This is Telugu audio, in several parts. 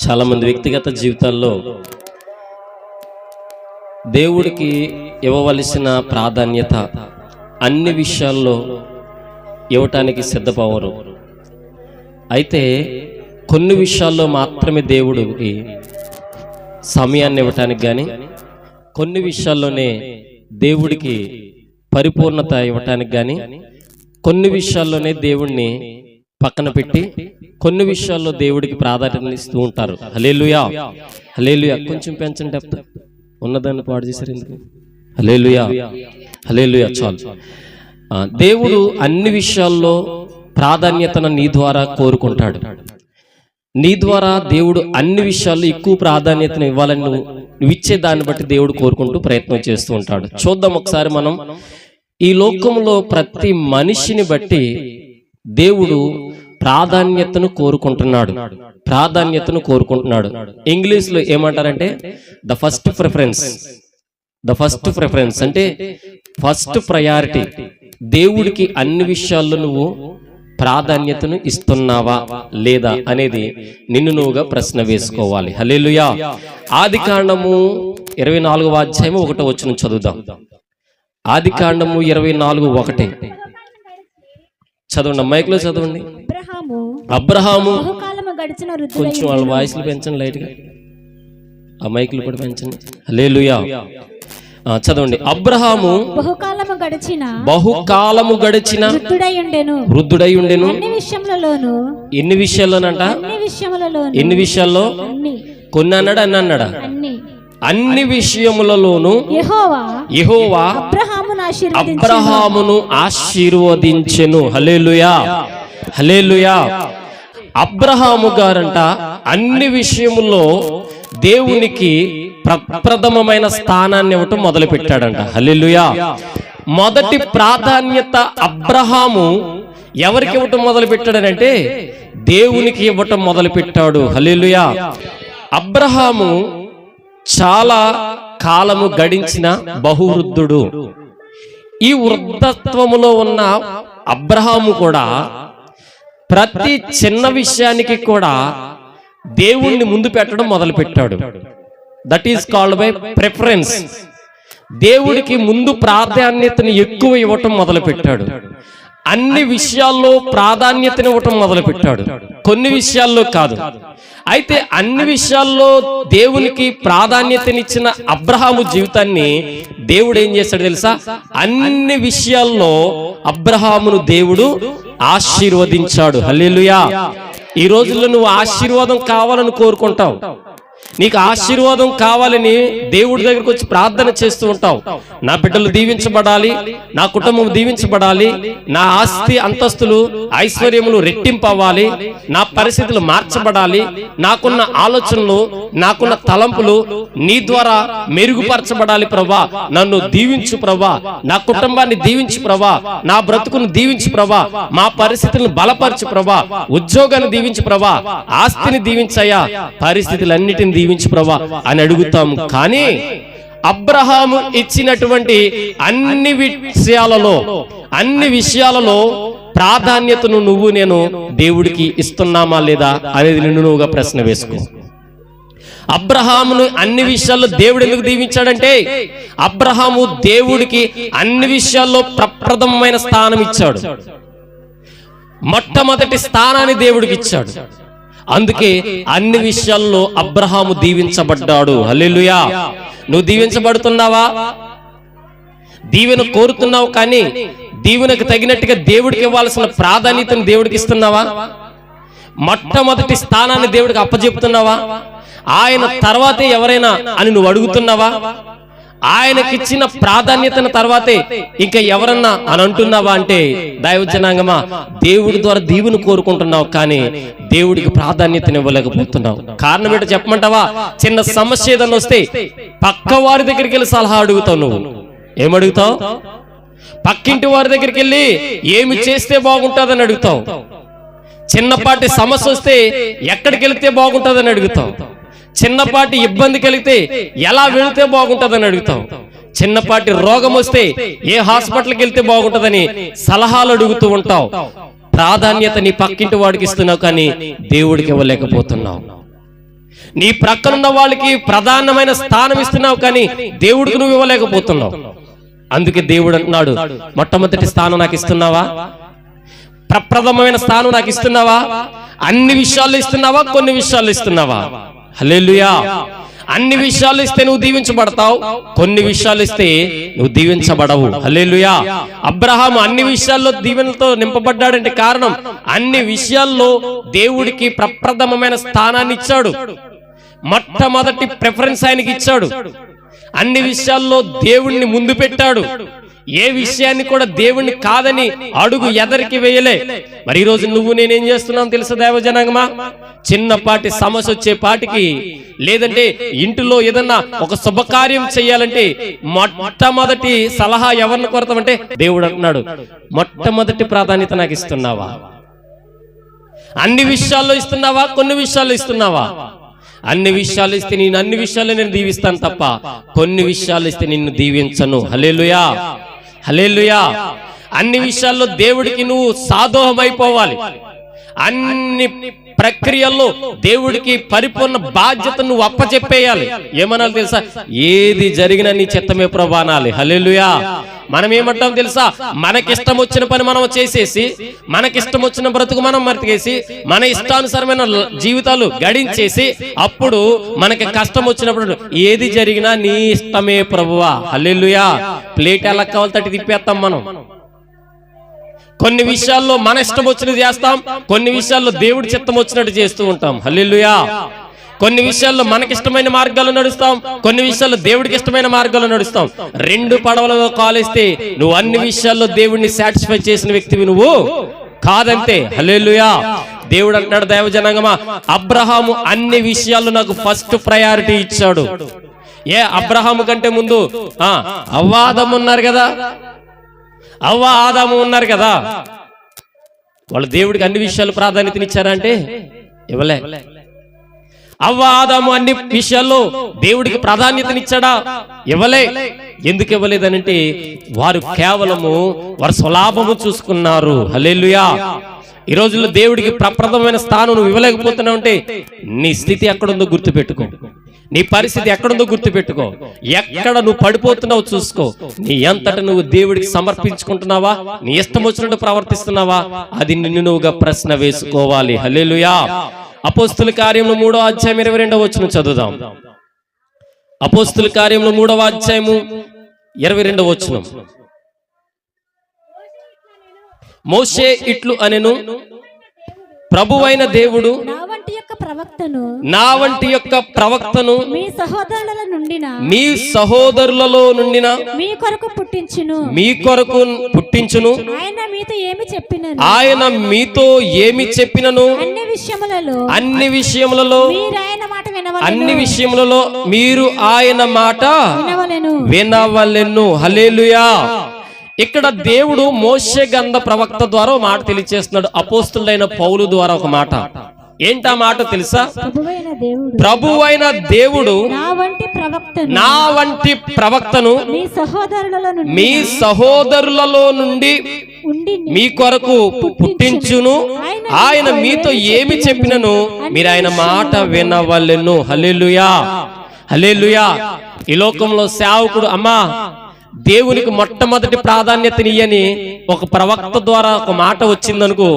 చాలామంది వ్యక్తిగత జీవితాల్లో దేవుడికి ఇవ్వవలసిన ప్రాధాన్యత అన్ని విషయాల్లో ఇవ్వటానికి సిద్ధపడరు. అయితే కొన్ని విషయాల్లో మాత్రమే దేవుడికి సమయాన్ని ఇవ్వటానికి కానీ, కొన్ని విషయాల్లోనే దేవుడికి పరిపూర్ణత ఇవ్వటానికి కానీ, కొన్ని విషయాల్లోనే దేవుణ్ణి పక్కన పెట్టి కొన్ని విషయాల్లో దేవుడికి ప్రాధాన్యత ఇస్తూ ఉంటారు. హల్లెలూయా, హల్లెలూయా. కొంచెం పెంచండి, డెప్త్ ఉన్నదాన్ని పాడు చేశారు ఎందుకు? హల్లెలూయా, హల్లెలూయా. చాలు. దేవుడు అన్ని విషయాల్లో ప్రాధాన్యతను నీ ద్వారా కోరుకుంటాడు. నీ ద్వారా దేవుడు అన్ని విషయాల్లో ఎక్కువ ప్రాధాన్యతను ఇవ్వాలని నువ్వు ఇచ్చే దాన్ని బట్టి దేవుడు కోరుకుంటూ ప్రయత్నం చేస్తూ ఉంటాడు. చూద్దాం ఒకసారి మనం. ఈ లోకంలో ప్రతి మనిషిని బట్టి దేవుడు ప్రాధాన్యతను కోరుకుంటున్నాడు. ఇంగ్లీష్లో ఏమంటారంటే ద ఫస్ట్ ప్రిఫరెన్స్ అంటే ఫస్ట్ ప్రయారిటీ. దేవుడికి అన్ని విషయాల్లో నువ్వు ప్రాధాన్యతను ఇస్తున్నావా లేదా అనేది నిన్ను నువ్వుగా ప్రశ్న వేసుకోవాలి. హల్లెలూయా. ఆదికాండము 24వ అధ్యాయము 1వ వచనం చదువుదాం. ఆదికాండము 24:1 చదవండి. మైక్లో చదవండి. అబ్రహాము కొంచెం వాళ్ళ వాయిస్లు పెంచండి, లైట్గా ఆ మైకులు కూడా పెంచండి. హల్లెలూయా. చదవండి. అబ్రహాము బహుకాలము గడిచిన వృద్ధుడై ఉండెను. ఎన్ని విషయాల్లోనంట? ఎన్ని విషయాల్లో? కొన్ని అన్నాడా, అన్ని అన్నాడా? అన్ని విషయములలోను యెహోవా అబ్రహామును ఆశీర్వదించెను. హల్లెలూయా, హల్లెలూయా. అబ్రహాము గారంట అన్ని విషయముల్లో దేవునికి ప్రప్రథమమైన స్థానాన్ని ఇవ్వటం మొదలు పెట్టాడంట. హల్లెలూయా. మొదటి ప్రాధాన్యత అబ్రహాము ఎవరికి ఇవ్వటం మొదలు పెట్టాడనంటే దేవునికి ఇవ్వటం మొదలు పెట్టాడు. హల్లెలూయా. అబ్రహాము చాలా కాలము గడించిన బహువృద్ధుడు. ఈ వృద్ధత్వములో ఉన్న అబ్రహాము కూడా ప్రతి చిన్న విషయానికి కూడా దేవుణ్ణి ముందు పెట్టడం మొదలు పెట్టాడు. That is called by preference. దేవుడికి ముందు ప్రాధాన్యతను ఎక్కువ ఇవ్వటం మొదలు పెట్టాడు. అన్ని విషయాల్లో ప్రాధాన్యతను ఇవ్వటం మొదలు పెట్టాడు, కొన్ని విషయాల్లో కాదు. అయితే అన్ని విషయాల్లో దేవునికి ప్రాధాన్యతనిచ్చిన అబ్రహాము జీవితాన్ని దేవుడు ఏం చేశాడు తెలుసా? అన్ని విషయాల్లో అబ్రహామును దేవుడు ఆశీర్వదించాడు. హల్లెలూయా. ఈ రోజుల్లో నువ్వు ఆశీర్వాదం కావాలని కోరుకుంటావు. నీకు ఆశీర్వాదం కావాలని దేవుడి దగ్గరకు వచ్చి ప్రార్థన చేస్తూ ఉంటావు. నా బిడ్డలు దీవించబడాలి, నా కుటుంబం దీవించబడాలి, నా ఆస్తి అంతస్తులు ఐశ్వర్యములు రెట్టింపు అవ్వాలి, నా పరిస్థితులు మార్చబడాలి, నాకున్న ఆలోచనలు నాకున్న తలంపులు నీ ద్వారా మెరుగుపరచబడాలి ప్రభా, నన్ను దీవించు ప్రభా, నా కుటుంబాన్ని దీవించు ప్రభా, నా బ్రతుకును దీవించు ప్రభా, మా పరిస్థితులను బలపరచు ప్రభా, ఉద్యోగాన్ని దీవించు ప్రభా, ఆస్తిని దీవించయ్యా, పరిస్థితులన్నిటిని దీవించు ప్రభా అని అడుగుతాము. కానీ అబ్రహాము ఇచ్చినటువంటి అన్ని విషయాలలో ప్రాధాన్యతను నువ్వు నేను దేవుడికి ఇస్తున్నామా లేదా అనేది నిన్ను నువ్వుగా ప్రశ్న వేసుకో. అబ్రహామును అన్ని విషయాల్లో దేవుడు ఎందుకు దీవించాడంటే అబ్రహాము దేవుడికి అన్ని విషయాల్లో ప్రప్రథమమైన స్థానం ఇచ్చాడు. మొట్టమొదటి స్థానాన్ని దేవుడికి ఇచ్చాడు. అందుకే అన్ని విషయాల్లో అబ్రహాము దీవించబడ్డాడు. హల్లెలూయా. నువ్వు దీవించబడుతున్నావా? దీవెన కోరుతున్నావు, కానీ దీవెనకు తగినట్టుగా దేవుడికి ఇవ్వాల్సిన ప్రాధాన్యతను దేవుడికి ఇస్తున్నావా? మొట్టమొదటి స్థానాన్ని దేవుడికి అప్పచెప్తున్నావా? ఆయన తర్వాతే ఎవరైనా అని నువ్వు అడుగుతున్నావా? ఆయనకిచ్చిన ప్రాధాన్యతను తర్వాతే ఇంకా ఎవరన్నా అని అంటున్నావా? అంటే దైవజనాంగమా, దేవుడి ద్వారా దీవుని కోరుకుంటున్నావు, కానీ దేవుడికి ప్రాధాన్యతను ఇవ్వలేకపోతున్నావు. కారణం ఏంటో చెప్పమంటావా? చిన్న సమస్య ఏదన్నా వస్తే పక్క వారి దగ్గరికి వెళ్ళి సలహా అడుగుతావు. నువ్వు ఏమడుగుతావు? పక్కింటి వారి దగ్గరికి వెళ్ళి ఏమి చేస్తే బాగుంటుందని అడుగుతావు. చిన్నపాటి సమస్య వస్తే ఎక్కడికి వెళితే బాగుంటుందని అడుగుతావు. చిన్నపాటి ఇబ్బంది కలిగితే ఎలా వెళితే బాగుంటుందని అడుగుతావు. చిన్నపాటి రోగం వస్తే ఏ హాస్పిటల్కి వెళ్తే బాగుంటుందని సలహాలు అడుగుతూ ఉంటావు. ప్రాధాన్యత నీ పక్కింటి వాడికి ఇస్తున్నావు, కానీ దేవుడికి ఇవ్వలేకపోతున్నావు. నీ ప్రక్కనున్న వాళ్ళకి ప్రధానమైన స్థానం ఇస్తున్నావు, కానీ దేవుడికి నువ్వు ఇవ్వలేకపోతున్నావు. అందుకే దేవుడు అంటున్నాడు, మొట్టమొదటి స్థానం నాకు ఇస్తున్నావా? ప్రప్రథమమైన స్థానం నాకు ఇస్తున్నావా? అన్ని విషయాల్లో ఇస్తున్నావా? కొన్ని విషయాల్లో ఇస్తున్నావా? హల్లెలూయా. అన్ని విషయాలు ఇస్తే నువ్వు దీవించబడతావు, కొన్ని విషయాలు ఇస్తే నువ్వు దీవించబడవు. హల్లెలూయా. అబ్రహాము అన్ని విషయాల్లో దీవెనలతో నింపబడ్డాడంటే కారణం, అన్ని విషయాల్లో దేవుడికి ప్రప్రథమమైన స్థానాన్ని ఇచ్చాడు. మొట్టమొదటి ప్రిఫరెన్స్ ఆయనకి ఇచ్చాడు. అన్ని విషయాల్లో దేవుణ్ణి ముందు పెట్టాడు. ఏ విషయాన్ని కూడా దేవుణ్ణి కాదని అడుగు ఎదరికి వేయలే. మరి ఈ రోజు నువ్వు నేనేం చేస్తున్నాం తెలుసా దైవజనాంగమా? చిన్నపాటి సమస్య వచ్చే పాటికి, లేదంటే ఇంటిలో ఏదన్నా ఒక శుభకార్యం చేయాలంటే మొట్టమొదటి సలహా ఎవరిని కొరతామంటే దేవుడు అంటున్నాడు, మొట్టమొదటి ప్రాధాన్యత నాకు ఇస్తున్నావా? అన్ని విషయాల్లో ఇస్తున్నావా? కొన్ని విషయాల్లో ఇస్తున్నావా? అన్ని విషయాలు ఇస్తే నేను అన్ని విషయాలు నేను దీవిస్తాను తప్ప కొన్ని విషయాలు ఇస్తే నిన్ను దీవించను. హల్లెలూయా, హల్లెలూయా. అన్ని విషయాల్లో దేవుడికి నువ్వు సాదోహమైపోవాలి. అన్ని ప్రక్రియల్లో దేవుడికి పరిపూర్ణ బాధ్యత నువ్వు అప్పచెప్పేయాలి. ఏమనాలి తెలుసా? ఏది జరిగినా నీ చిత్తమే ప్రభు అనాలి. హల్లెలూయా. మనం ఏమంటాం తెలుసా? మనకిష్టం వచ్చిన పని మనం చేసేసి, మనకిష్టం వచ్చిన బ్రతుకు మనం మర్తికేసి, మన ఇష్టానుసారమైన జీవితాలు గడించేసి, అప్పుడు మనకి కష్టం వచ్చినప్పుడు ఏది జరిగినా నీ ఇష్టమే ప్రభువా. హల్లెలూయా. ప్లేట్ ఎలా కావాలి తట్టి తిప్పేస్తాం మనం. కొన్ని విషయాల్లో మన ఇష్టం వచ్చినది చేస్తాం, కొన్ని విషయాల్లో దేవుడి చిత్తం వచ్చినట్టు చేస్తూ ఉంటాం. హల్లెలూయా. కొన్ని విషయాల్లో మనకిష్టమైన మార్గాలు నడుస్తాం, కొన్ని విషయాల్లో దేవుడికి ఇష్టమైన మార్గాలు నడుస్తాం. రెండు పడవలలో కాలేస్తే నువ్వు అన్ని విషయాల్లో దేవుడిని సాటిస్ఫై చేసిన వ్యక్తివి నువ్వు కాదంతే. హల్లెలూయా. దేవుడు అంటున్నాడు, దైవజనాంగమా, అబ్రహాము అన్ని విషయాల్లో నాకు ఫస్ట్ ప్రయారిటీ ఇచ్చాడు. అబ్రహాము కంటే ముందు అవ్వ ఆదాము ఉన్నారు కదా, అవ్వ ఆదాము ఉన్నారు కదా. వాళ్ళు దేవుడికి అన్ని విషయాలు ప్రాధాన్యతనిచ్చారంటే ఇవ్వలే. అవ్వ ఆదాము అన్ని విషయాల్లో దేవుడికి ప్రాధాన్యతనిచ్చాడా? ఇవ్వలే. ఎందుకు ఇవ్వలేదనంటే వారు కేవలము వారి స్వలాభము చూసుకున్నారు. హల్లెలూయా. ఈ రోజుల్లో దేవుడికి ప్రప్రథమైన స్థానం నువ్వు ఇవ్వలేకపోతున్నావు అంటే నీ స్థితి ఎక్కడుందో గుర్తుపెట్టుకో, నీ పరిస్థితి ఎక్కడుందో గుర్తుపెట్టుకో, ఎక్కడ నువ్వు పడిపోతున్నావు చూసుకో. నీ అంతట నువ్వు దేవుడికి సమర్పించుకుంటున్నావా, నీ ఇష్టం వచ్చినట్టు ప్రవర్తిస్తున్నావా, అది నిన్ను నువ్వుగా ప్రశ్న వేసుకోవాలి. హల్లెలూయా. అపోస్తుల కార్యములు 3వ అధ్యాయం 22వ వచనం చదువుదాం. అపోస్తుల కార్యములు 3వ అధ్యాయము 22వ వచనం. మోషే ఇట్లు అనెను, ప్రభువైన దేవుడు నా వంటి యొక్క ప్రవక్తను మీ సహోదరులలో నుండిన మీ కొరకు పుట్టించును. ఆయన మీతో ఏమి చెప్పినను అన్ని విషయములలో మీరు ఆయన మాట వినవలెను. హల్లెలూయా. ఇక్కడ దేవుడు మోషే గ్రంథ ప్రవక్త ద్వారా మాట తెలియజేస్తున్నాడు, అపోస్తులైన పౌలు ద్వారా ఒక మాట. ఏంటా మాట తెలుసా? ప్రభువైన దేవుడు నా వంటి ప్రవక్తను మీ సహోదరులలో నుండి మీ కొరకు పుట్టించును. ఆయన మీతో ఏమి చెప్పినను మీరు ఆయన మాట వినవలెను. హల్లెలూయా, హల్లెలూయా. ఈ లోకంలో సేవకుడు అమ్మా దేవునికి మొట్టమొదటి ప్రాధాన్యతనియని ఒక ప్రవక్త ద్వారా ఒక మాట వచ్చిందనుకో,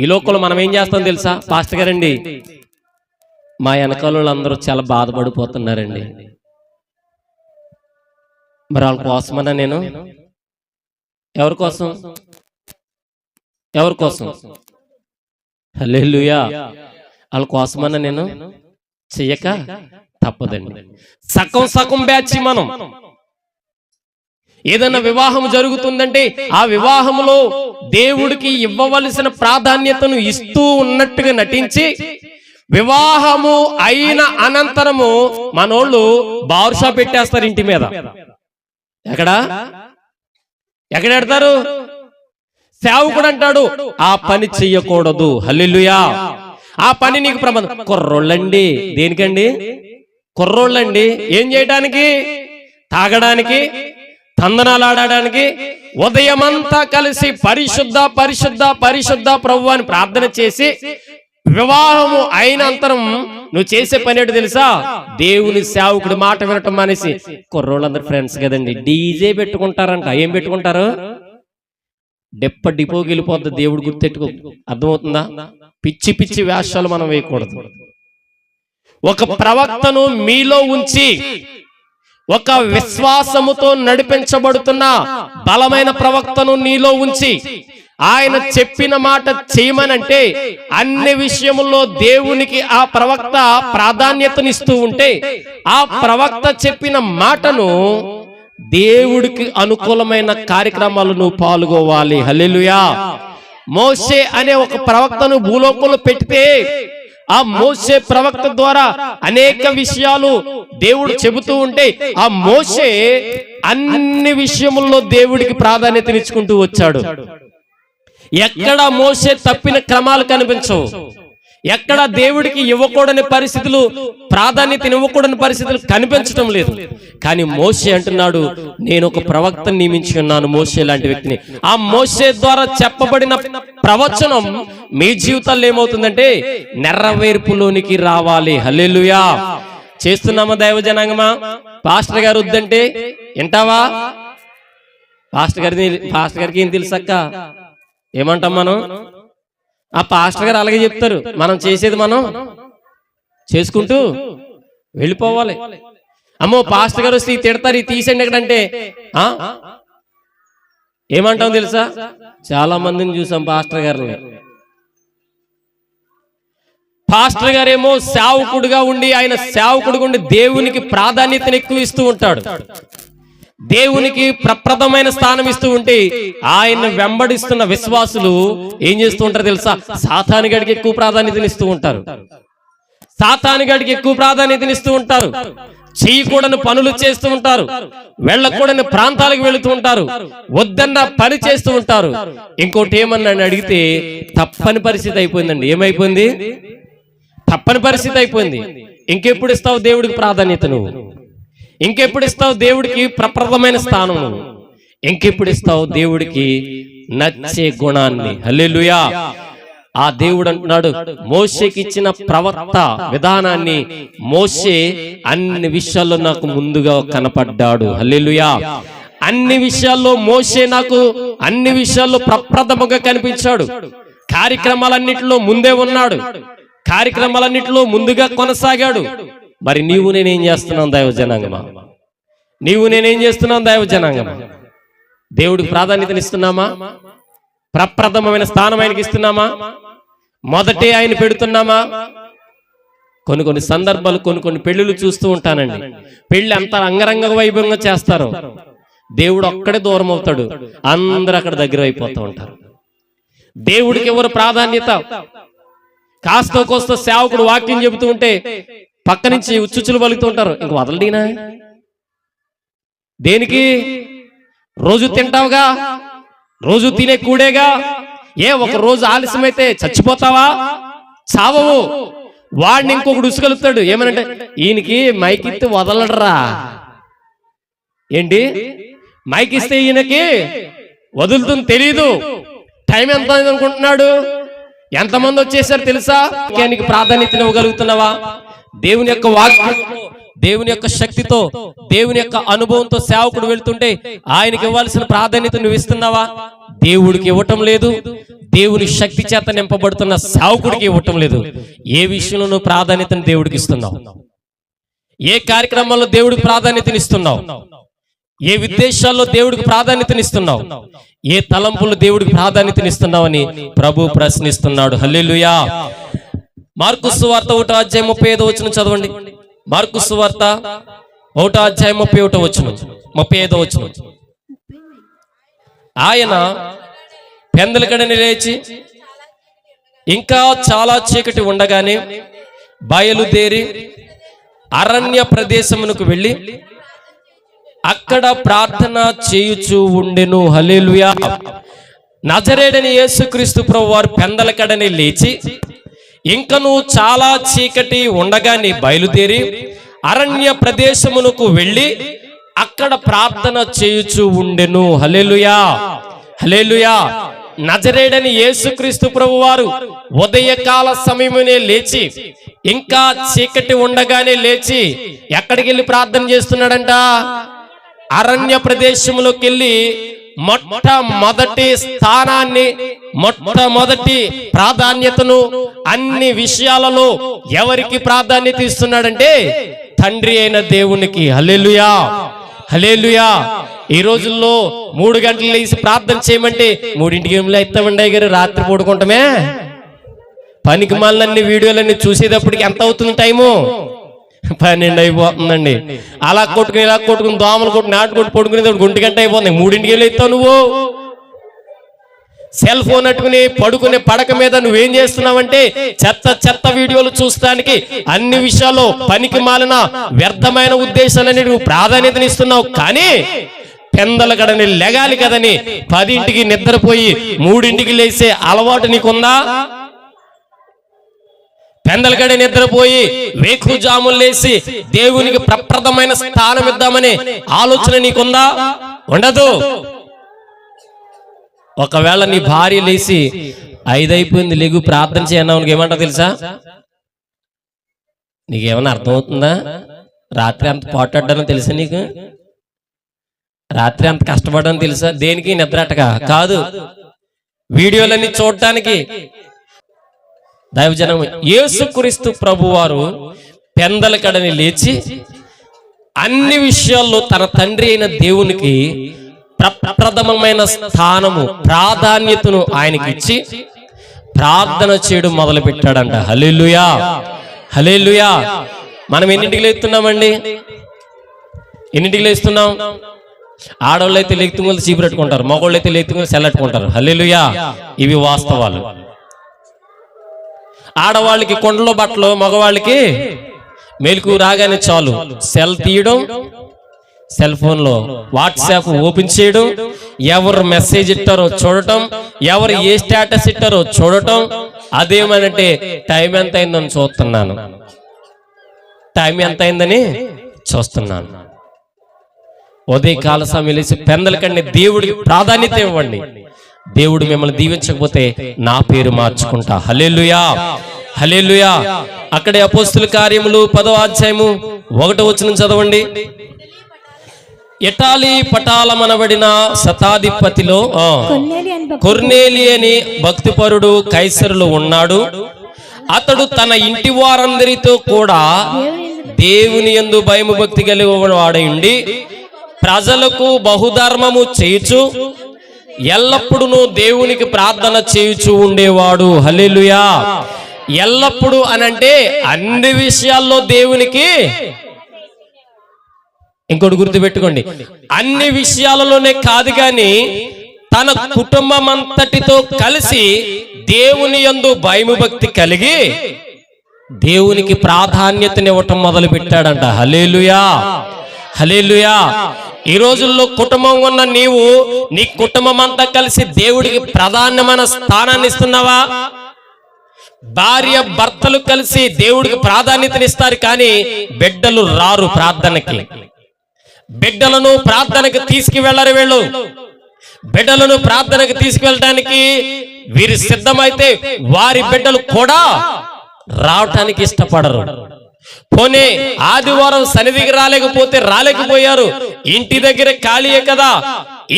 ఈ లోకంలో మనం ఏం చేస్తాం తెలుసా? పాస్టర్ గారండి, మా వెనకాల అందరూ చాలా బాధపడిపోతున్నారండి, మరి వాళ్ళ కోసమన్నా నేను ఎవరి కోసం హల్లెలూయా, వాళ్ళ కోసమన్నా నేను చెయ్యక తప్పదండి. సగం బ్యాచ్ మనం. ఏదైనా వివాహం జరుగుతుందంటే ఆ వివాహంలో దేవుడికి ఇవ్వవలసిన ప్రాధాన్యతను ఇస్తూ ఉన్నట్టుగా నటించి, వివాహము అయిన అనంతరము మనోళ్ళు బార్ షాప్ పెట్టేస్తారు ఇంటి మీద. ఎక్కడ పెడతారు? సేవకుడు అంటాడు ఆ పని చెయ్యకూడదు. హల్లెలూయా. ఆ పని నీకు ప్రమాదం. కుర్రోళ్ళండి, దేనికండి? కుర్రోళ్ళండి ఏం చేయడానికి? తాగడానికి, తందనాలు ఆడడానికి, ఉదయమంతా కలిసి పరిశుద్ధ పరిశుద్ధ పరిశుద్ధ ప్రభు అని ప్రార్థన చేసి వివాహము అయినంతరం నువ్వు చేసే పని ఏంటో తెలుసా? దేవుని సేవకుడి మాట వినటం మానేసి, కుర్రోళ్ళందరూ ఫ్రెండ్స్ కదండి, డీజే పెట్టుకుంటారంట. ఏం పెట్టుకుంటారు? డిపోకి వెళ్ళిపోద్ది. దేవుడు గుర్తెట్టుకో. అర్థమవుతుందా? పిచ్చి పిచ్చి వేషాలు మనం వేయకూడదు. ఒక ప్రవక్తను మీలో ఉంచి, ఒక విశ్వాసముతో నడిపించబడుతున్న బలమైన ప్రవక్తను నీలో ఉంచి, ఆయన చెప్పిన మాట చేయమనంటే అన్ని విషయముల్లో దేవునికి ఆ ప్రవక్త ప్రాధాన్యతనిస్తూ ఉంటే, ఆ ప్రవక్త చెప్పిన మాటను దేవుడికి అనుకూలమైన కార్యక్రమాలు నువ్వు పాల్గొవాలి. హల్లెలూయా. మోషే అనే ఒక ప్రవక్తను భూలోకంలో పెడితే, ఆ మోషే ప్రవక్త ద్వారా అనేక విషయాలు దేవుడు చెబుతూ ఉంటే, ఆ మోషే అన్ని విషయముల్లో దేవుడికి ప్రాధాన్యతనిచ్చుకుంటూ వచ్చాడు. ఎక్కడ మోషే తప్పిన క్రమాలు కనిపించవు. ఎక్కడ దేవుడికి ఇవ్వకూడని పరిస్థితులు, ప్రాధాన్యత ఇవ్వకూడని పరిస్థితులు కనిపించడం లేదు. కానీ మోషే అంటున్నాడు, నేను ఒక ప్రవక్తను నియమించి ఉన్నాను, మోషే లాంటి వ్యక్తిని. ఆ మోషే ద్వారా చెప్పబడిన ప్రవచనం మీ జీవితాల్లో ఏమవుతుందంటే నెరవేర్పులోనికి రావాలి. హల్లెలూయా. చేస్తున్నామా దైవ జనాంగమా? పాస్టర్ గారు వద్దంటే వింటావా? పాస్టర్ గారికి ఏం తెలుసక్క? ఏమంటాం మనం? ఆ పాస్టర్ గారు అలాగే చెప్తారు. మనం చేసేది మనం చేసుకుంటూ వెళ్ళిపోవాలి. అమ్మో పాస్టర్ గారు వస్తే తిడతారు, ఇది తీసేయండి ఎక్కడంటే ఏమంటాం తెలుసా? చాలా మందిని చూసాం పాస్టర్ గారిని. పాస్టర్ గారేమో సేవకుడుగా ఉండి, ఆయన సేవకుడుగా ఉండి దేవునికి ప్రాధాన్యతను ఎక్కువ ఇస్తూ ఉంటాడు, దేవునికి ప్రప్రథమైన స్థానం ఇస్తూ ఉంటే, ఆయన వెంబడిస్తున్న విశ్వాసులు ఏం చేస్తూ ఉంటారు తెలుసా? సాతానుగాడికి ఎక్కువ ప్రాధాన్యతనిస్తూ ఉంటారు. సాతానుగాడికి ఎక్కువ ప్రాధాన్యతనిస్తూ ఉంటారు. చేయకూడని పనులు చేస్తూ ఉంటారు. వెళ్ళకూడని ప్రాంతాలకు వెళుతూ ఉంటారు. వద్దన్న పని చేస్తూ ఉంటారు. ఇంకోటి ఏమన్నా అడిగితే తప్పని పరిస్థితి అయిపోయిందండి. ఏమైపోయింది? తప్పని పరిస్థితి అయిపోయింది. ఇంకెప్పుడు ఇస్తావు దేవుడికి ప్రాధాన్యత? నువ్వు ఇంకెప్పుడు ఇస్తావు దేవుడికి ప్రప్రథమైన స్థానం? నువ్వు ఇంకెప్పుడు ఇస్తావు దేవుడికి నచ్చే గుణాన్ని? హల్లెలూయా. ఆ దేవుడు అంటున్నాడు, మోషేకి ఇచ్చిన ప్రవక్త విధానాన్ని మోషే అన్ని విషయాల్లో నాకు ముందుగా కనపడ్డాడు. హల్లెలూయా. అన్ని విషయాల్లో మోషే నాకు అన్ని విషయాల్లో ప్రప్రథమంగా కనిపించాడు. కార్యక్రమాలన్నిటిలో ముందే ఉన్నాడు. కార్యక్రమాలన్నిటిలో ముందుగా కొనసాగాడు. మరి నీవు నేనేం చేస్తున్నాం దైవ జనాంగమా? నీవు నేనేం చేస్తున్నాం దైవ జనాంగమా? దేవుడికి ప్రాధాన్యతనిస్తున్నామా? ప్రప్రథమమైన స్థానం ఆయనకి ఇస్తున్నామా? మొదటే ఆయన పెడుతున్నామా? కొన్ని సందర్భాలు, కొన్ని పెళ్లిళ్ళు చూస్తూ ఉంటానండి. పెళ్లి అంత అంగరంగ వైభవంగా చేస్తారు, దేవుడు ఒక్కడే దూరం అవుతాడు, అందరూ అక్కడ దగ్గర అయిపోతూ ఉంటారు. దేవుడికి ఎవరు ప్రాధాన్యత? కాస్త కోస్త సేవకుడు వాక్యం చెబుతూ ఉంటే పక్క నుంచి ఉచ్చుచ్చులు పలుకుతూ ఉంటారు. ఇంక వదలడీనా? దేనికి? రోజు తింటావుగా, రోజు తినే కూడేగా. ఒక రోజు ఆలస్యమైతే చచ్చిపోతావా? చావవు. వాడిని ఇంకొకడు ఉసుకలుతాడు. ఏమనంటే ఈయనకి మైకిత్తి వదలడరా. ఏంటి? మైకిస్తే ఈయనకి వదులుతుంది తెలీదు. టైం ఎంత అనుకుంటున్నాడు? ఎంతమంది వచ్చేసారు తెలుసా? నీకు ప్రాధాన్యత ఇవ్వగలుగుతున్నావా? దేవుని యొక్క వాక్యంతో, దేవుని యొక్క శక్తితో, దేవుని యొక్క అనుభవంతో సేవకుడు వెళ్తుంటే ఆయనకి ఇవ్వాల్సిన ప్రాధాన్యత నువ్వు ఇస్తున్నావా? దేవుడికి ఇవ్వటం లేదు. దేవుని శక్తి చేత నింపబడుతున్న సేవకుడికి ఇవ్వటం లేదు. ఏ విషయంలో నువ్వు ప్రాధాన్యతను దేవుడికి ఇస్తున్నావు? ఏ కార్యక్రమంలో దేవుడికి ప్రాధాన్యతనిస్తున్నావు? ఏ విదేశాల్లో దేవుడికి ప్రాధాన్యతనిస్తున్నావు? ఏ తలంపులు దేవుడికి ప్రాధాన్యతనిస్తున్నావని ప్రభు ప్రశ్నిస్తున్నాడు. హల్లెలూయా. మార్కు సువార్త 1వ అధ్యాయం 35వ వచనం చదవండి. మార్కు సువార్త 1వ అధ్యాయం 31వ వచనం, 35వ వచనం. ఆయన పెందలకడని లేచి ఇంకా చాలా చీకటి ఉండగానే బయలుదేరి అరణ్య ప్రదేశమునకు వెళ్ళి అక్కడ ప్రార్థన చేయుచూ ఉండెను. హల్లెలూయా. నజరేయుడైన యేసుక్రీస్తు ప్రభువారు పెందలకడని లేచి ఇంకను చాలా చీకటి ఉండగానే బయలుదేరి అరణ్య ప్రదేశమునకు వెళ్ళి అక్కడ ప్రార్థన చేయుచూ ఉండెను. హల్లెలూయా. హల్లెలూయా. నజరేయుడైన యేసుక్రీస్తు ప్రభువారు ఉదయకాల సమయమునే లేచి, ఇంకా చీకటి ఉండగానే లేచి ఎక్కడికి వెళ్ళి ప్రార్థన చేస్తున్నాడంట? అరణ్య ప్రదేశంలోకి వెళ్ళి మొట్టమొదటి స్థానాన్ని, మొట్టమొదటి ప్రాధాన్యతను అన్ని విషయాలలో ఎవరికి ప్రాధాన్యత ఇస్తున్నాడంటే తండ్రి అయిన దేవునికి. హల్లెలూయా, హల్లెలూయా. ఈ రోజుల్లో 3 గంటలు లేచి ప్రార్థన చేయమంటే 3ంటికి ఏం లేస్తామండి గారు? రాత్రి పడుకుంటామే. పనికి మాలన్నీ వీడియోలన్నీ చూసేటప్పటికి ఎంత అవుతుంది టైము? 12 అయిపోతుందండి. అలా కొట్టుకుని ఇలా కొట్టుకుని దోమలు కొట్టుకుని నాటు కొట్టు పడుకునేటప్పుడు 1 గంట అయిపోతుంది. 3ంటికి ఏం లేస్తావు నువ్వు? సెల్ ఫోన్ అట్టుకుని పడుకునే పడక మీద నువ్వేం చేస్తున్నావంటే చెత్త చెత్త వీడియోలు చూస్తానికి, అన్ని విషయాల్లో పనికి మాలిన వ్యర్థమైన ఉద్దేశాలని నువ్వు ప్రాధాన్యతనిస్తున్నావు. కానీ పెందల గడని లెగాలి కదని 10ంటికి నిద్రపోయి 3ంటికి లేసే అలవాటు నీకుందా? పెందల గడి నిద్రపోయి వేకుజాములు లేసి దేవునికి ప్రప్రదమైన స్థానం ఇద్దామనే ఆలోచన నీకుందా? ఉండదు. ఒకవేళ నీ భార్య లేచి 5 అయిపోయింది లేగు ప్రార్థన చేయన్నావు, ఏమంటా తెలుసా? నీకేమన్నా అర్థమవుతుందా? రాత్రి అంత పోటాడ్డానో తెలుసా నీకు? రాత్రి అంత కష్టపడ్డానో తెలుసా? దేనికి? నిద్రటగా కాదు, వీడియోలన్నీ చూడటానికి. దైవజనం, యేసుక్రీస్తు ప్రభువారు పెందల కడని లేచి అన్ని విషయాల్లో తన తండ్రి అయిన దేవునికి ప్రప్రథమమైన స్థానము, ప్రాధాన్యతను ఆయనకి ఇచ్చి ప్రార్థన చేయడం మొదలు పెట్టాడంట. హల్లెలూయా, హల్లెలూయా. మనం ఎన్నింటికి లేస్తున్నామండి? ఎన్నింటికి లేస్తున్నాం? ఆడవాళ్ళు అయితే లేకుతుంగోలు చీపు పెట్టుకుంటారు, మగవాళ్ళు అయితే లేకుతుంగోలు సెల్లెట్టుకుంటారు. హల్లెలూయా. ఇవి వాస్తవాలు. ఆడవాళ్ళకి కొండలో బట్టలు, మగవాళ్ళకి మెలకు రాగానే చాలు సెల్ తీయడం, సెల్ ఫోన్ లో వాట్సాప్ ఓపెన్ చేయడం, ఎవరు మెసేజ్ ఇట్టారో చూడటం, ఎవరు ఏ స్టేటస్ ఇట్టారో చూడటం. అదేమనంటే టైం ఎంత అయిందని చూస్తున్నాను, టైం ఎంత అయిందని చూస్తున్నాను. ఉదయకాల సమయం లేచి పెందల కంటే దేవుడికి ప్రాధాన్యత ఇవ్వండి. దేవుడు మిమ్మల్ని దీవించకపోతే నా పేరు మార్చుకుంటా. హల్లెలూయా, హల్లెలూయా. అక్కడే అపోస్తుల కార్యములు 10వ అధ్యాయము 1వ వచనం చదవండి. ఇటాలీ పటాలమనబడిన శతాధిపతిలో కొర్నేలి అని భక్తిపరుడు కైసరులో ఉన్నాడు. అతడు తన ఇంటి వారందరితో కూడా దేవుని యందు భయము భక్తి కలిగి వాడై ఉండి ప్రజలకు బహుధర్మము చేయుచు ఎల్లప్పుడూ దేవునికి ప్రార్థన చేయుచు ఉండేవాడు. హల్లెలూయా. ఎల్లప్పుడు అనంటే అన్ని విషయాల్లో దేవునికి. ఇంకోటి గుర్తుపెట్టుకోండి, అన్ని విషయాలలోనే కాదు కానీ తన కుటుంబం అంతటితో కలిసి దేవుని యందు భయము భక్తి కలిగి దేవునికి ప్రాధాన్యతనివ్వటం మొదలు పెట్టాడంట. హల్లెలూయా, హల్లెలూయా. ఈ రోజుల్లో కుటుంబం ఉన్న నీవు నీ కుటుంబం అంతా కలిసి దేవుడికి ప్రాధాన్యమైన స్థానాన్ని ఇస్తున్నావా? భార్య భర్తలు కలిసి దేవుడికి ప్రాధాన్యతనిస్తారు, కానీ బిడ్డలు రారు ప్రార్థనకి. బిడ్డలను ప్రార్థనకు తీసుకువెళ్ళరు. వీళ్ళు బిడ్డలను ప్రార్థనకు తీసుకువెళ్ళడానికి వీరు సిద్ధమైతే వారి బిడ్డలు కూడా రావటానికి ఇష్టపడరు. పోనీ ఆదివారం సన్నిధికి రాలేకపోయారు. ఇంటి దగ్గర ఖాళీయే కదా,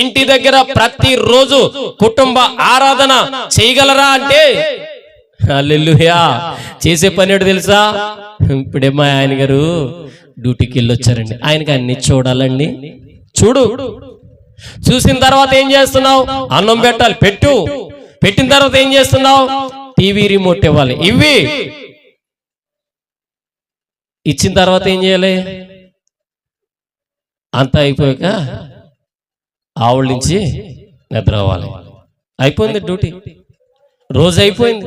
ఇంటి దగ్గర ప్రతిరోజు కుటుంబ ఆరాధన చేయగలరా అంటే హల్లెలూయా చేసే పని ఏంటో తెలుసా? ఇప్పుడేమో ఆయన గారు డ్యూటీకి వెళ్ళొచ్చారండి, ఆయనకి అన్ని చూడాలండి. చూసిన తర్వాత ఏం చేస్తున్నావు? అన్నం పెట్టాలి, పెట్టిన తర్వాత ఏం చేస్తున్నావు? టీవీ రిమోట్ ఇవ్వాలి. ఇవి ఇచ్చిన తర్వాత ఏం చేయాలి? అంతా అయిపోయాక ఆవుల నుంచి నిద్ర అవ్వాలి. అయిపోయింది డ్యూటీ, రోజు అయిపోయింది.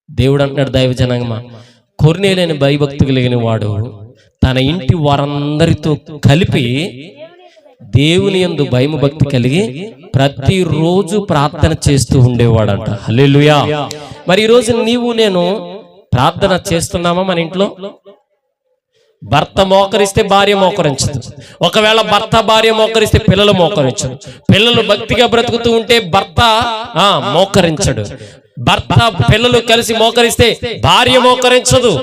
దేవుడు అంటున్నాడు, దైవజనంగా కొర్నేలి భయభక్తి కలిగిన వాడు తన ఇంటి వారందరితో కలిపి దేవుని యందు భయము భక్తి కలిగి ప్రతిరోజు ప్రార్థన చేస్తూ ఉండేవాడంట. హల్లెలూయా. మరి ఈరోజు నీవు నేను ప్రార్థన చేస్తున్నామా? మన ఇంట్లో భర్త మోకరిస్తే భార్య మోకరించదు. ఒకవేళ భర్త భార్య మోకరిస్తే పిల్లలు మోకరించడు. పిల్లలు భక్తిగా బ్రతుకుతూ ఉంటే భర్త మోకరించడు. భర్త పిల్లలు కలిసి మోకరిస్తే భార్య మోకరించదు.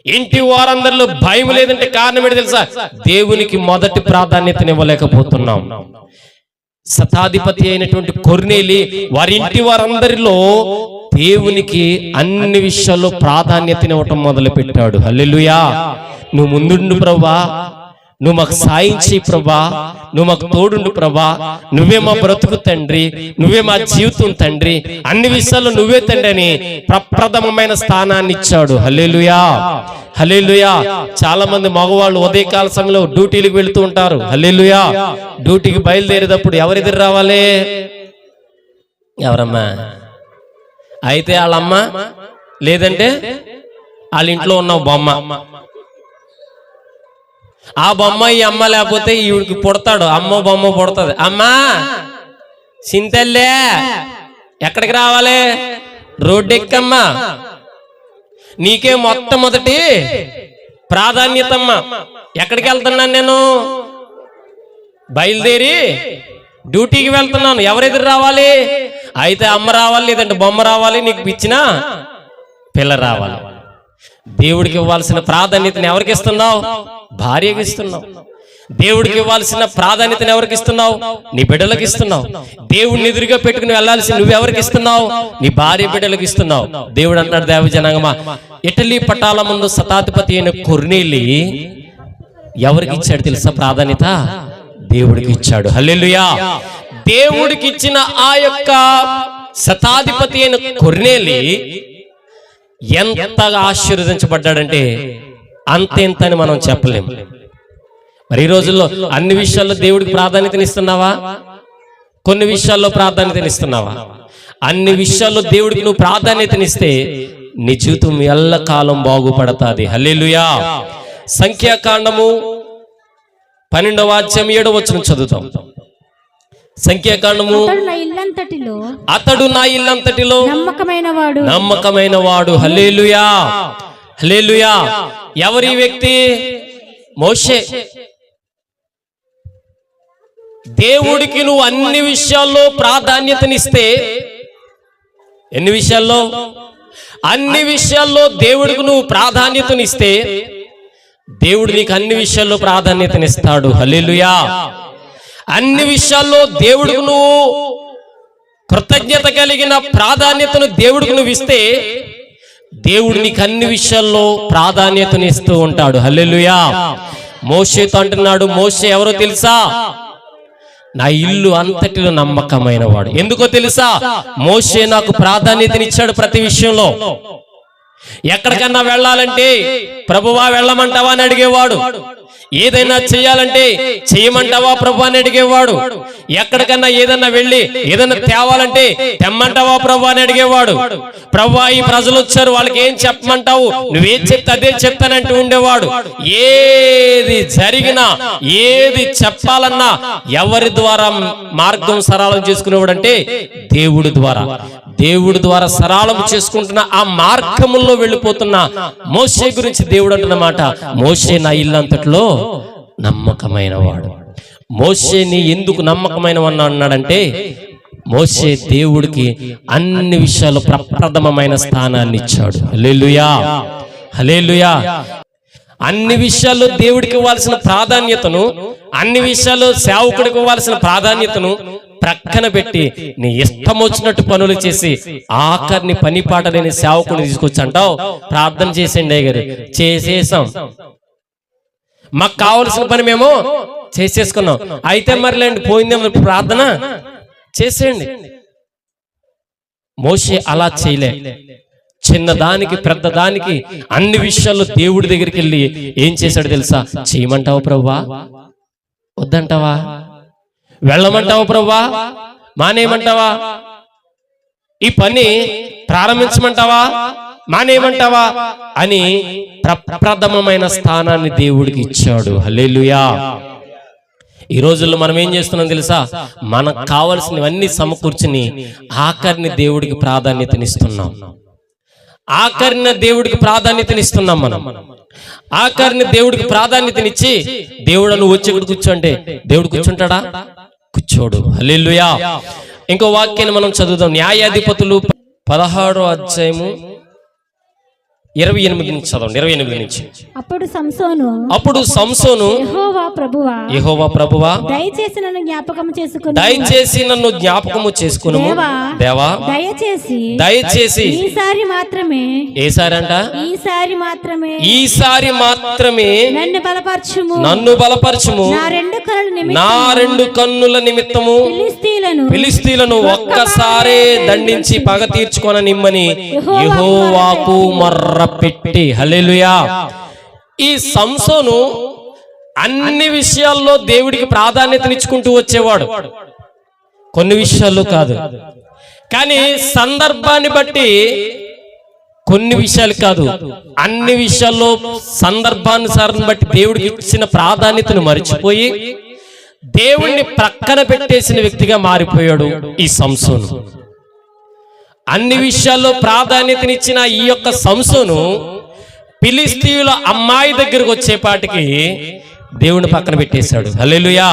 ఇంటి వారందరిలో భయం లేదంటే కారణం ఏంటి తెలుసా? దేవునికి మొదటి ప్రాధాన్యతనివ్వలేకపోతున్నాం. శతాధిపతి అయినటువంటి కొర్నేలి వారి ఇంటి వారందరిలో దేవునికి అన్ని విషయాల్లో ప్రాధాన్యతనివ్వటం మొదలు పెట్టాడు. హల్లెలూయా. నువ్వు ముందుండు ప్రభా, నువ్వు మాకు సాయం చేయి ప్రభా, నువ్వు మాకు తోడుండు ప్రభా, నువ్వే మా బ్రతుకు తండ్రి, నువ్వే మా జీవితం తండ్రి, అన్ని విషయాల్లో నువ్వే తండ్రి అని ప్రప్రథమమైన స్థానాన్ని ఇచ్చాడు. హల్లెలూయా, హల్లెలూయా. చాలా మంది మగవాళ్ళు ఉదయకాల సమయంలో డ్యూటీలకు వెళుతూ ఉంటారు. హల్లెలూయా. డ్యూటీకి బయలుదేరేటప్పుడు ఎవరెదురు రావాలి? ఎవరమ్మా? అయితే వాళ్ళమ్మ, లేదంటే వాళ్ళ ఇంట్లో ఉన్న బొమ్మ. ఆ బొమ్మ ఈ అమ్మ లేకపోతే ఈవిడికి పుడతాడు, అమ్మ బొమ్మ పుడతాది. అమ్మా సింతల్లే ఎక్కడికి రావాలి? రోడ్డు ఎక్కమ్మా, నీకే మొట్టమొదటి ప్రాధాన్యతమ్మా. ఎక్కడికి వెళ్తున్నాను నేను? బయలుదేరి డ్యూటీకి వెళ్తున్నాను. ఎవరెదురు రావాలి? అయితే అమ్మ రావాలి, లేదంటే బొమ్మ రావాలి, నీకు ఇచ్చిన పిల్ల రావాలి. దేవుడికి ఇవ్వాల్సిన ప్రాధాన్యతను ఎవరికి ఇస్తున్నావు? భార్యకి ఇస్తున్నావు. దేవుడికి ఇవ్వాల్సిన ప్రాధాన్యతను ఎవరికి ఇస్తున్నావు? నీ బిడ్డలకు ఇస్తున్నావు. దేవుడిని ఎదురుగా పెట్టుకుని వెళ్ళాల్సి నువ్వెవరికి ఇస్తున్నావు? నీ భార్య బిడ్డలకు ఇస్తున్నావు. దేవుడు అంటున్నాడు, దేవ జనాంగమా, ఇటలీ పటాల ముందు శతాధిపతి అయిన కొర్నేలి ఎవరికి ఇచ్చాడు తెలుసా ప్రాధాన్యత? దేవుడికి ఇచ్చాడు. హల్లెలూయా. దేవుడికి ఇచ్చిన ఆ యొక్క శతాధిపతి అయిన కొర్నేలి ఎంతగా ఆశీర్వదించబడ్డాడంటే అంతేంతని మనం చెప్పలేము. మరి ఈ రోజుల్లో అన్ని విషయాల్లో దేవుడికి ప్రాధాన్యతనిస్తున్నావా? కొన్ని విషయాల్లో ప్రాధాన్యతనిస్తున్నావా? అన్ని విషయాల్లో దేవుడికి నువ్వు ప్రాధాన్యతనిస్తే నీ జీవితం ఎల్లకాలం బాగుపడతాది. హల్లెలూయా. సంఖ్యాకాండము 12వ అధ్యాయం 7వ వచనం చదువుతాం. సంఖ్యాకాండము, అతడు నా ఇల్లంతటిలో నమ్మకమైన వాడు. హల్లెలూయా, హల్లెలూయా. ఎవరి వ్యక్తి? మోషే. దేవుడికి నువ్వు అన్ని విషయాల్లో ప్రాధాన్యతనిస్తే, ఎన్ని విషయాల్లో? అన్ని విషయాల్లో దేవుడికి నువ్వు ప్రాధాన్యతనిస్తే దేవుడు నీకు అన్ని విషయాల్లో ప్రాధాన్యతనిస్తాడు. హల్లెలూయా. అన్ని విషయాల్లో దేవుడికి నువ్వు కృతజ్ఞత కలిగిన ప్రాధాన్యతను దేవుడికి నువ్వు ఇస్తే దేవుడు నీకు అన్ని విషయాల్లో ప్రాధాన్యతనిస్తూ ఉంటాడు. హల్లెలూయా. మోషేతో అంటున్నాడు, మోషే ఎవరో తెలుసా? నా ఇల్లు అంతటిలో నమ్మకమైన వాడు. ఎందుకో తెలుసా? మోషే నాకు ప్రాధాన్యతనిచ్చాడు ప్రతి విషయంలో. ఎక్కడికన్నా వెళ్ళాలంటే ప్రభువా వెళ్ళమంటావా అని అడిగేవాడు. ఏదైనా చేయాలంటే చేయమంటావా ప్రభు అని అడిగేవాడు. ఎక్కడికన్నా ఏదన్నా వెళ్ళి ఏదన్నా తేవాలంటే తెమ్మంటావా ప్రభు అని అడిగేవాడు. ప్రభువా ఈ ప్రజలు వచ్చారు, వాళ్ళకి ఏం చెప్పమంటావు? నువ్వేం చెప్తే అదే చెప్తానంటూ ఉండేవాడు. ఏది జరిగినా, ఏది చెప్పాలన్నా ఎవరి ద్వారా మార్గం సరళం చేసుకునేవాడు అంటే దేవుడి ద్వారా. దేవుడి ద్వారా సరళం చేసుకుంటున్న ఆ మార్గముల్లో వెళ్ళిపోతున్న మోషే గురించి దేవుడు అంటున్నమాట, మోషే నా ఇల్లంతట్లో నమ్మకమైన వాడు. మోషేని ఎందుకు నమ్మకమైన వాడు అన్నాడంటే మోషే దేవుడికి అన్ని విషయాలు ప్రప్రథమమైన స్థానాన్ని ఇచ్చాడు. హల్లెలూయా, హల్లెలూయా. అన్ని విషయాల్లో దేవుడికి ఇవ్వాల్సిన ప్రాధాన్యతను, అన్ని విషయాల్లో సేవకుడికి ఇవ్వాల్సిన ప్రాధాన్యతను ప్రక్కన పెట్టి నీ ఇష్టం వచ్చినట్టు పనులు చేసి ఆఖరిని పని పాట లేని సేవకుడిని తీసుకొచ్చి అంటావు ప్రార్థన చేసేయండి అయ్యగారు. చేసేసాం, మాకు కావలసిన పని మేము చేసేసుకున్నాం, అయితే మరిలేండి పోయిందేమో ప్రార్థన చేసేయండి. మోషే అలా చేయలే. చిన్నదానికి పెద్దదానికి అన్ని విషయాల్లో దేవుడి దగ్గరికి వెళ్ళి ఏం చేశాడు తెలుసా? చేయమంటావా ప్రభువా? వద్దంటావా? వెళ్ళమంటావా ప్రభువా? మానేయమంటావా? ఈ పని ప్రారంభించమంటావా? మానేయమంటావా? అని ప్రప్రథమమైన స్థానాన్ని దేవుడికి ఇచ్చాడు. హల్లెలూయా. ఈ రోజుల్లో మనం ఏం చేస్తున్నాం తెలుసా? మనకు కావలసినవన్నీ సమకూర్చుని ఆఖరిని దేవుడికి ప్రాధాన్యతనిస్తున్నాం. ఆఖరిన దేవుడికి ప్రాధాన్యతనిస్తున్నాం మనం. ఆఖరిని దేవుడికి ప్రాధాన్యతనిచ్చి దేవుడు నువ్వు వచ్చి ఇక్కడ కూర్చో అంటే దేవుడు కూర్చుంటాడా? కూర్చోడు. హల్లెలూయా. ఇంకో వాక్యాన్ని మనం చదువుదాం. న్యాయాధిపతులు 16వ అధ్యాయము 28 నుంచి చదవండి. 28 నుంచి. అప్పుడు సంసోను యెహోవా ప్రభువా దయచేసి నన్ను జ్ఞాపకము చేసుకును దేవా, దయచేసి ఈసారి మాత్రమే నన్ను బలపరచుము, నా రెండు కన్నుల నిమిత్తము ఫిలిష్తీయులను ఒక్కసారే దండించి పగ తీర్చుకొననిమ్మని యెహోవాకు మొర్ర పెట్టి. హల్లెలూయా. ఈ సంసోను అన్ని విషయాల్లో దేవుడికి ప్రాధాన్యతనిచ్చుకుంటూ వచ్చేవాడు, కొన్ని విషయాల్లో కాదు. కానీ సందర్భాన్ని బట్టి కొన్ని విషయాలు కాదు, అన్ని విషయాల్లో సందర్భానుసారం బట్టి దేవుడికి ఇచ్చిన ప్రాధాన్యతను మరిచిపోయి దేవుణ్ణి ప్రక్కన పెట్టేసిన వ్యక్తిగా మారిపోయాడు ఈ సంసోను. అన్ని విషయాల్లో ప్రాధాన్యతనిచ్చిన ఈ యొక్క సంసోను ఫిలిష్తీయుల అమ్మాయి దగ్గరకు వచ్చేపాటికి దేవుని పక్కన పెట్టేశాడు. హల్లెలూయా.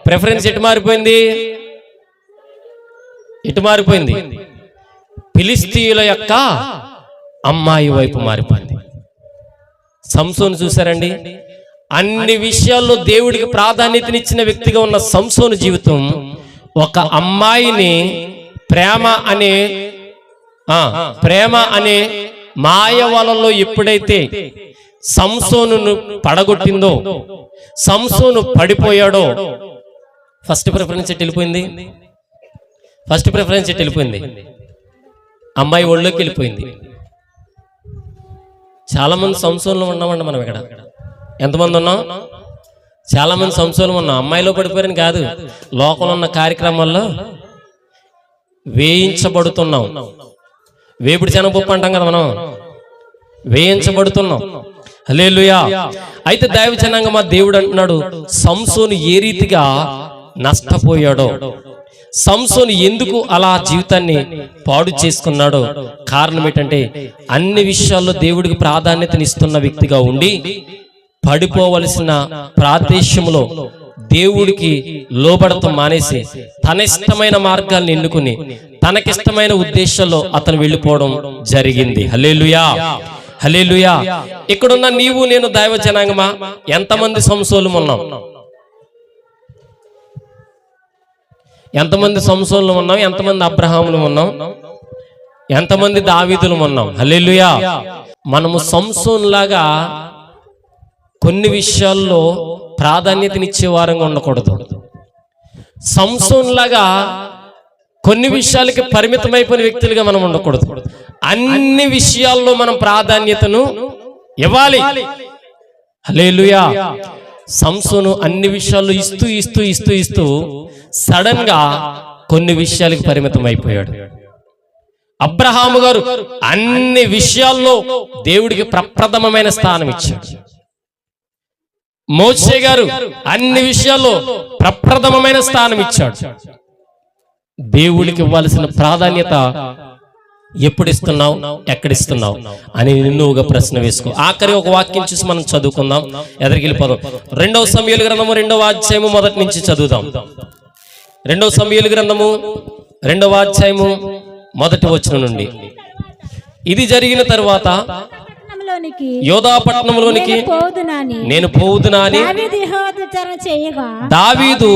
ప్రిఫరెన్స్ ఎటు మారిపోయింది? ఫిలిష్తీయుల యొక్క అమ్మాయి వైపు మారిపోయింది. సంసోను చూసారండి, అన్ని విషయాల్లో దేవుడికి ప్రాధాన్యతనిచ్చిన వ్యక్తిగా ఉన్న సంసోను జీవితం ఒక అమ్మాయిని ప్రేమ అనే మాయ వలలో ఎప్పుడైతే సంసోనును పడగొట్టిందో, సంసోను పడిపోయాడో, ఫస్ట్ ప్రిఫరెన్స్ వెళ్ళిపోయింది. అమ్మాయి ఒళ్ళోకి వెళ్ళిపోయింది. చాలా మంది సంసోనులు ఉన్నామండి మనం ఇక్కడ. ఎంతమంది ఉన్నాం? చాలా మంది సంసోనులు ఉన్నాం. అమ్మాయిలో పడిపోయారని కాదు, లోకంలో ఉన్న కార్యక్రమాల్లో వేయించబడుతున్నాం. వేపుడు శనగపప్పు అంటాం కదా మనం, వేయించబడుతున్నాం. హల్లెలూయా. అయితే దైవ జనాంగం, మా దేవుడు అంటున్నాడు, సంసోను ఏ రీతిగా నష్టపోయాడో, సంసోను ఎందుకు అలా జీవితాన్ని పాడు చేసుకున్నాడో కారణం ఏంటంటే, అన్ని విషయాల్లో దేవుడికి ప్రాధాన్యతనిస్తున్న వ్యక్తిగా ఉండి పడిపోవలసిన ప్రాదేశంలో దేవుడికి లోబడటం మానేసి తన ఇష్టమైన మార్గాల్ని ఎన్నుకుని తనకిష్టమైన ఉద్దేశాల్లో అతను వెళ్ళిపోవడం జరిగింది. హల్లెలూయా. హల్లెలూయా. ఇక్కడున్న నీవు నేను దైవ జనాంగమా, ఎంతమంది సంసోనులు ఉన్నాం? ఎంతమంది సంసోనులు ఉన్నాం? ఎంతమంది అబ్రహాములు ఉన్నాం? ఎంతమంది దావీదులు ఉన్నాం? హల్లెలూయా. మనము సంసోనులాగా కొన్ని విషయాల్లో ప్రాధాన్యతనిచ్చే వారంగా ఉండకూడదు. సంసోనులాగా కొన్ని విషయాలకి పరిమితమైపోయిన వ్యక్తులుగా మనం ఉండకూడదు. అన్ని విషయాల్లో మనం ప్రాధాన్యతను ఇవ్వాలి. హల్లెలూయా. సంసోను అన్ని విషయాల్లో ఇస్తూ సడన్ గా కొన్ని విషయాలకి పరిమితం అయిపోయాడు. అబ్రహాము గారు అన్ని విషయాల్లో దేవుడికి ప్రప్రథమమైన స్థానం ఇచ్చాడు. మోషే గారు అన్ని విషయాల్లో ప్రప్రథమమైన స్థానం ఇచ్చాడు. దేవుడికి ఇవ్వాల్సిన ప్రాధాన్యత ఎప్పుడు ఇస్తున్నావు, ఎక్కడిస్తున్నావు అని నిన్నుగా ప్రశ్న వేసుకో. ఆఖరి ఒక వాక్యం చూసి మనం చదువుకుందాం, ఎదురికి వెళ్ళిపోదాం. 2వ సమూయేలు గ్రంథము 2వ అధ్యాయము మొదటి నుంచి చదువుదాం. 2వ సమూయేలు గ్రంథము 2వ అధ్యాయము మొదటి వచనం నుండి. ఇది జరిగిన తరువాత యోధాపట్నంలోనికి నేను పోవుదునని దావీదు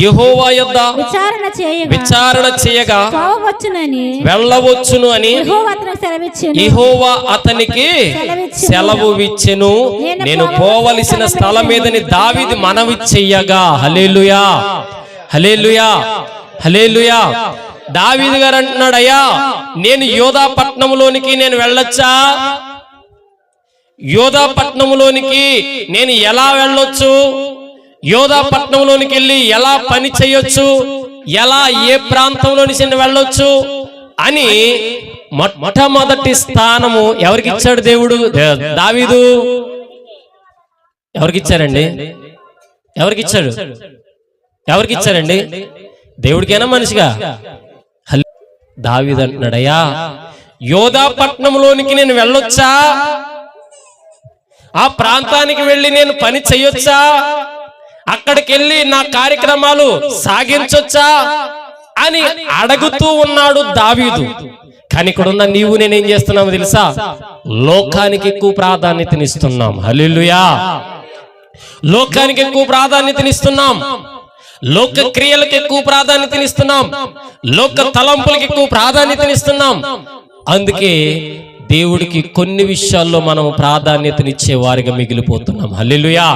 యెహోవా యొద్ద విచారణ చేయగా వెళ్ళవచ్చును అని యెహోవా అతనికి సెలవు ఇచ్చెను. నేను పోవలసిన స్థలం మీదని దావీదు మనవి చెయ్యగా. హల్లెలూయా. హల్లెలూయా. హల్లెలూయా. దావీదు గారు అంటున్నాడు, అయ్యా నేను యోధాపట్నంలోనికి నేను వెళ్ళొచ్చా? యోధాపట్నంలోనికి నేను ఎలా వెళ్ళొచ్చు? యోధాపట్నంలోనికి వెళ్ళి ఎలా పని చేయొచ్చు? ఎలా ఏ ప్రాంతంలో నుంచి వెళ్ళొచ్చు అని మొట్టమొదటి స్థానము ఎవరికి ఇచ్చాడు దేవుడు? దావీదు. ఎవరికిచ్చారండి? ఎవరికిచ్చారండి? దేవుడికైనా మనిషిగా? దావీదు అంటున్నాడయ్యా యోధా పట్టణంలోనికి నేను వెళ్ళొచ్చా? ఆ ప్రాంతానికి వెళ్ళి నేను పని చేయొచ్చా? అక్కడికి వెళ్ళి నా కార్యక్రమాలు సాగించొచ్చా అని అడుగుతూ ఉన్నాడు దావీదు. కానీ ఇక్కడున్న నీవు నేనేం చేస్తున్నామో తెలుసా? లోకానికి ఎక్కువ ప్రాధాన్యతనిస్తున్నాం. హల్లెలూయా. లోకానికి ఎక్కువ ప్రాధాన్యతనిస్తున్నాం. లోక క్రియలకు ఎక్కువ ప్రాధాన్యతనిస్తున్నాం. లోక తలంపులకు ఎక్కువ ప్రాధాన్యతనిస్తున్నాం. అందుకే దేవుడికి కొన్ని విషయాల్లో మనం ప్రాధాన్యతనిచ్చే వారిగా మిగిలిపోతున్నాం. హల్లెలూయా.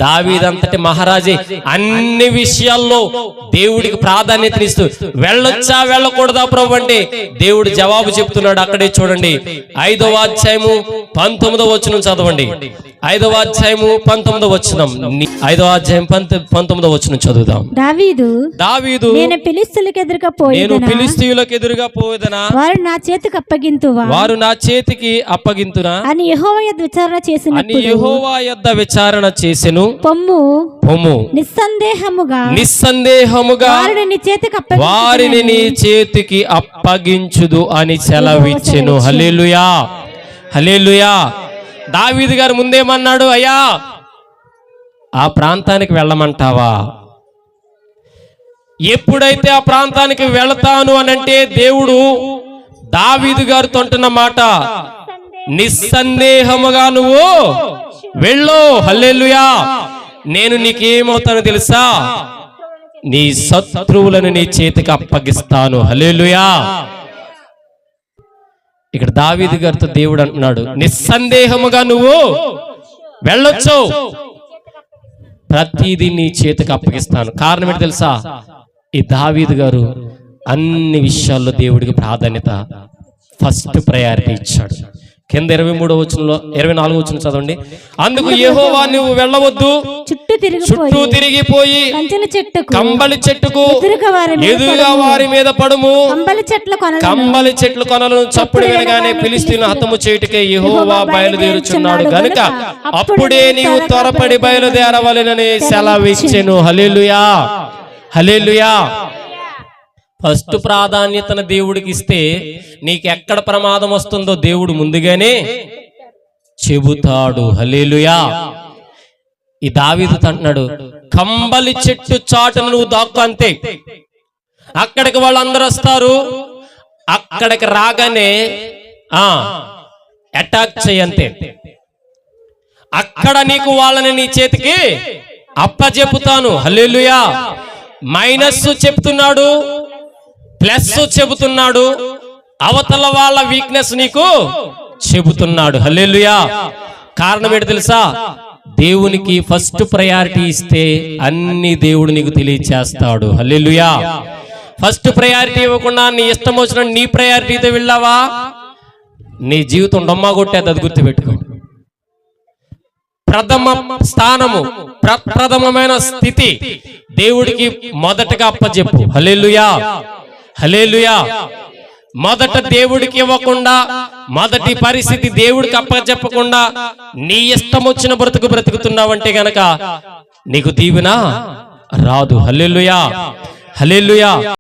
దావీదంతటి మహారాజే అన్ని విషయాల్లో దేవుడికి ప్రాధాన్యతనిస్తూ వెళ్ళొచ్చా వెళ్ళకూడదా ప్రభు అంటే దేవుడు జవాబు చెప్తున్నాడు. అక్కడే చూడండి, 5వ అధ్యాయము 19వ వచనం చదవండి. 5వ అధ్యాయము 19వ వచనం, 5వ అధ్యాయం 19వ వచనం చదువుదాం. దావీదు నేను ఫిలిష్తీయులకు ఎదురుగా పోయేదనా, వారు నా చేతికి అప్పగింతునా అని యెహోవా యొద్ద విచారణ చేసెను. పొమ్ము నిస్సందేహముగా వారిని నీ చేతికి అప్పగించుదు అని సెలవిచ్చెను. హల్లెలూయా. హల్లెలూయా. దావీదు గారు ముందేమన్నాడు? అయ్యా, ఆ ప్రాంతానికి వెళ్ళమంటావా? ఎప్పుడైతే ఆ ప్రాంతానికి వెళతాను అనంటే దేవుడు దావీదు గారితో అంటున్న మాట, నిస్సందేహముగా నువ్వు వెళ్ళు. హల్లెలూయా. నేను నీకేమవుతానో తెలుసా? నీ శత్రువులను నీ చేతికి అప్పగిస్తాను. హల్లెలూయా. ఇక్కడ దావీదు గారితో దేవుడు అంటున్నాడు, నిస్సందేహముగా నువ్వు వెళ్ళొచ్చు, ప్రతిదీ నీ చేతికి అప్పగిస్తాను. కారణం ఏంటి తెలుసా? ఈ దావీదు గారు అన్ని విషయాల్లో దేవుడికి ప్రాధాన్యత, ఫస్ట్ ప్రయారిటీ ఇచ్చాడు. కింద 23వ వచనంలో 24వ వచనం చదవండి. అందుకు యెహోవా నువ్వు వెళ్ళవద్దు, చుట్టూ తిరిగిపోయి కంబలి చెట్టుకు ఎదురుగా వారి మీద పడుము. కంబలి చెట్ల కొనలను చప్పుడు వినగానే ఫిలిష్తీయులను హతము చేయుటకే యెహోవా బయలుదేరుచున్నాడు గనుక అప్పుడే నీవు త్వరపడి బయలుదేరవలెనని సెలవిచ్చెను. హల్లెలూయా. హల్లెలూయా. ఫస్ట్ ప్రాధాన్యతను దేవుడికి ఇస్తే నీకు ఎక్కడ ప్రమాదం వస్తుందో దేవుడు ముందుగానే చెబుతాడు. హల్లెలూయా. ఈ దావీదు అంటున్నాడు, కంబలి చెట్టు చాటును నువ్వు దాక్కు, అంతే. అక్కడికి వాళ్ళందరూ వస్తారు, అక్కడికి రాగానే అటాక్ చేయంతే. అక్కడ నీకు వాళ్ళని నీ చేతికి అప్పచెపుతాను. హల్లెలూయా. మైనస్ చెప్తున్నాడు, ప్లస్ చెబుతున్నాడు, అవతల వాళ్ళ వీక్నెస్ నీకు చెబుతున్నాడు. హల్లెలూయా. కారణం ఏంటి తెలుసా? దేవునికి ఫస్ట్ ప్రయారిటీ ఇస్తే అన్ని దేవుడు నీకు తెలియచేస్తాడు. హల్లెలూయా. ఫస్ట్ ప్రయారిటీ ఇవ్వకుండా నీ ఇష్టం వచ్చిన నీ ప్రయారిటీతో వెళ్ళావా, నీ జీవితం డొమ్మా కొట్టేది. అది గుర్తుపెట్టుకో. ప్రథమ స్థానము, ప్రప్రథమమైన స్థితి దేవుడికి మొదటగా అప్పచెప్పు. హల్లెలూయా. హల్లెలూయా. మొదట దేవుడికి ఇవ్వకుండా, మొదటి పరిస్థితి దేవుడికి అప్పచెప్పకుండా నీ ఇష్టం వచ్చిన బ్రతుకుతున్నావంటే గనక నీకు దీవెన రాదు. హల్లెలూయా. హల్లెలూయా.